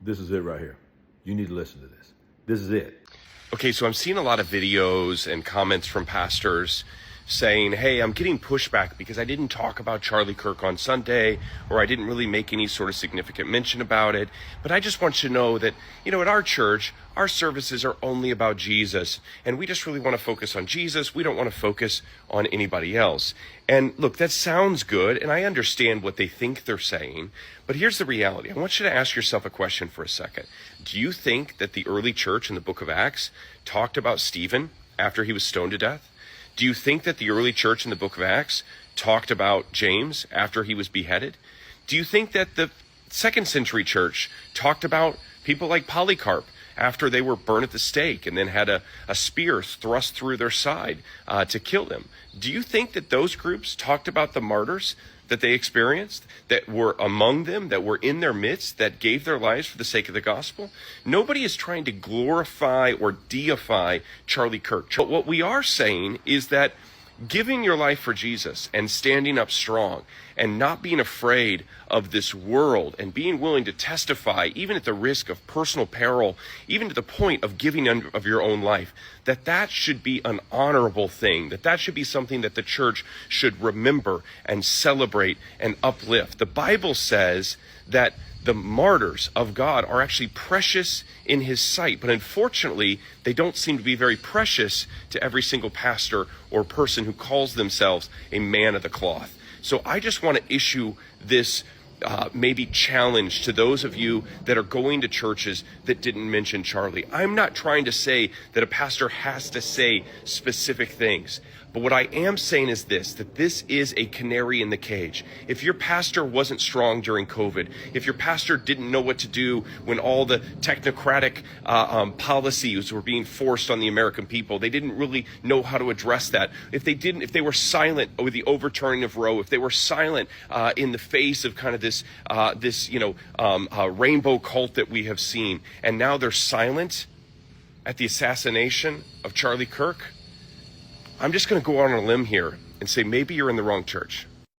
This is it right here. You need to listen to this. This is it. Okay, so I'm seeing a lot of videos and comments from pastors saying, hey, I'm getting pushback because I didn't talk about Charlie Kirk on Sunday, or I didn't really make any sort of significant mention about it. But I just want you to know that, at our church, our services are only about Jesus, and we just really want to focus on Jesus. We don't want to focus on anybody else. And look, that sounds good, and I understand what they think they're saying, but here's the reality. I want you to ask yourself a question for a second. Do you think that the early church in the book of Acts talked about Stephen after he was stoned to death? Do you think that the early church in the book of Acts talked about James after he was beheaded? Do you think that the second century church talked about people like Polycarp after they were burned at the stake and then had a spear thrust through their side to kill them? Do you think that those groups talked about the martyrs that they experienced, that were among them, that were in their midst, that gave their lives for the sake of the gospel? Nobody is trying to glorify or deify Charlie Kirk. But what we are saying is that giving your life for Jesus and standing up strong and not being afraid of this world and being willing to testify, even at the risk of personal peril, even to the point of giving of your own life, that should be an honorable thing, that should be something that the church should remember and celebrate and uplift. The Bible says that the martyrs of God are actually precious in his sight, but unfortunately, they don't seem to be very precious to every single pastor or person who calls themselves a man of the cloth. So I just want to issue this maybe challenge to those of you that are going to churches that didn't mention Charlie. I'm not trying to say that a pastor has to say specific things. But what I am saying is this, that this is a canary in the cage. If your pastor wasn't strong during COVID, if your pastor didn't know what to do when all the technocratic policies were being forced on the American people, they didn't really know how to address that. If they were silent with the overturning of Roe, if they were silent in the face of kind of this rainbow cult that we have seen, and now they're silent at the assassination of Charlie Kirk, I'm just going to go on a limb here and say maybe you're in the wrong church.